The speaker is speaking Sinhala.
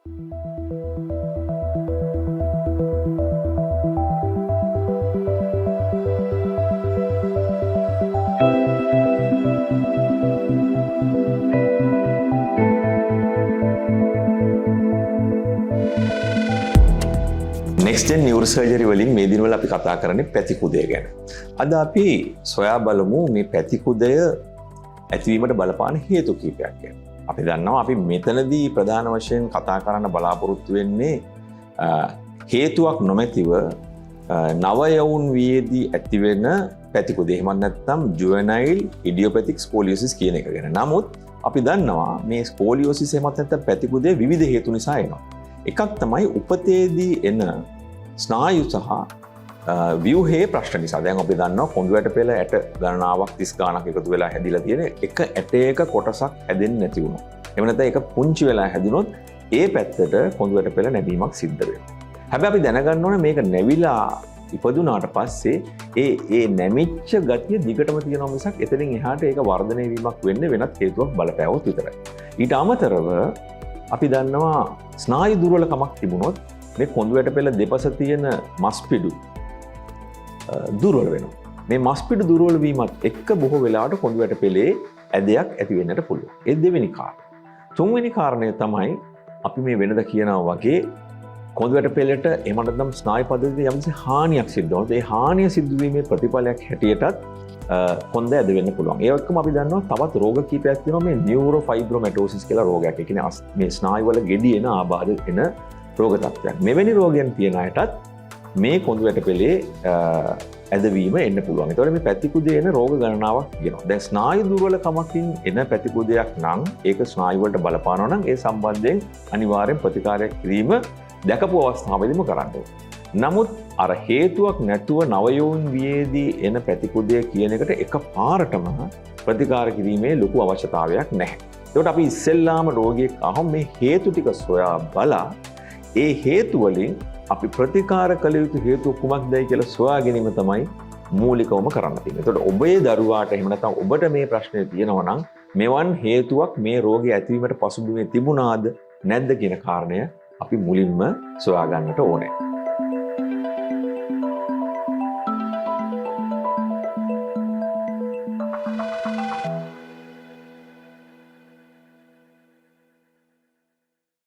next gen neurosurgery වලින් මේ දිනවල අපි කතා කරන්නේ පැතිකුදය ගැන. අද අපි සොයා බලමු මේ පැතිකුදය ඇතිවීමට බලපාන හේතු කීපයක් ගැන. අපි දන්නවා අපි මෙතනදී ප්‍රධාන වශයෙන් කතා කරන්න බලාපොරොත්තු වෙන්නේ හේතුවක් නොමැතිව නව යවුන් වියේදී ඇතිවෙන පැතිකුදය. එහෙම නැත්නම් juvenile idiopathic scoliosis කියන එක ගැන. නමුත් අපි දන්නවා මේ scoliosis එහෙම නැත්නම් පැතිකුදය විවිධ හේතු නිසා එනවා. එකක් තමයි උපතේදී එන ස්නායු සහ ව්‍යුහයේ ප්‍රශ්න නිසා. දැන් අපි දන්නවා කොඳු ඇට පෙළ ඇට ගණනාවක් 30 ගණනක් එකතු වෙලා හැදිලා තියෙන එක ඇටයක කොටසක් හැදෙන්නේ නැති වුණා. එහෙම නැත්නම් ඒක පුංචි වෙලා හැදුනොත් ඒ පැත්තට කොඳු ඇට පෙළ නැවීමක් සිද්ධ වෙනවා. හැබැයි අපි දැනගන්න ඕනේ මේක නැවිලා ඉපදුනාට පස්සේ ඒ නැමිච්ච ගතිය දිගටම තියෙනවා මිසක් එතනින් එහාට ඒක වර්ධනය වීමක් වෙන්නේ වෙනත් හේතුවක් බලපෑවොත් විතරයි. ඊට අමතරව අපි දන්නවා ස්නායු දුර්වලකමක් තිබුණොත් මේ කොඳු ඇට පෙළ දෙපස තියෙන මස්පිඩු දුර්වල වෙනවා. මේ මස්පිඩු දුර්වල වීමත් එක්ක බොහෝ වෙලාවට කොඳු ඇට පෙළේ ඇදයක් ඇති වෙන්නට පුළුවන්. ඒ දෙවෙනි කාරණය. තුන්වෙනි කාරණය තමයි අපි මේ වෙනද කියනවා වගේ කොඳු ඇට පෙළට එහෙම නැත්නම් ස්නායු පද්ධතියේ යම්කිසි හානියක් සිද්ධ වුණොත් ඒ හානිය සිද්ධ වීමේ ප්‍රතිඵලයක් හැටියටත් කොන්ද ඇද වෙන්න පුළුවන්. ඒ වගේම අපි දන්නවා තවත් රෝග කීපයක් තියෙනවා මේ නියුරෝෆයිබ්‍රොමැටෝසිස් කියලා රෝගයක්. ඒ කියන්නේ මේ ස්නායු වල ගෙඩි එන ආබාධ එන රෝග තත්ත්වයක්. මෙවැනි රෝගයන් තියෙන අයටත් මේ කොඳු ඇට පෙළේ ඇදවීම එන්න පුළුවන්. ඒතකොට මේ පැතිකුදේ එන රෝග ගණනාවක් තියෙනවා. දැන් ස්නායු දුර්වලකමකින් එන පැතිකුදයක් නම් ඒක ස්නායු වලට බලපානවා නම් ඒ සම්බන්ධයෙන් අනිවාර්යෙන් ප්‍රතිකාරයක් කිරීම දැකපු අවස්ථාවේදීම කරන්න ඕනේ. නමුත් අර හේතුවක් නැතුව නවයෝන් වියේදී එන පැතිකුදය කියන එකට එකපාරටම ප්‍රතිකාර කිරීමේ ලොකු අවශ්‍යතාවයක් නැහැ. ඒකට අපි ඉස්සෙල්ලාම රෝගියෙක් අහම මේ හේතු ටික සොයා බලා ඒ හේතු වලින් අපි ප්‍රතිකාර කළ යුතු හේතු කුමක්දයි කියලා සොයා ගැනීම තමයි මූලිකවම කරන්න තියෙන්නේ. ඒකට ඔබේ දරුවාට එහෙම නැත්නම් ඔබට මේ ප්‍රශ්නේ තියෙනවා නම් මෙවන් හේතුවක් මේ රෝගය ඇතිවීමට පසුබිමේ තිබුණාද නැද්ද කියන කාරණය අපි මුලින්ම සොයා ගන්නට ඕනේ.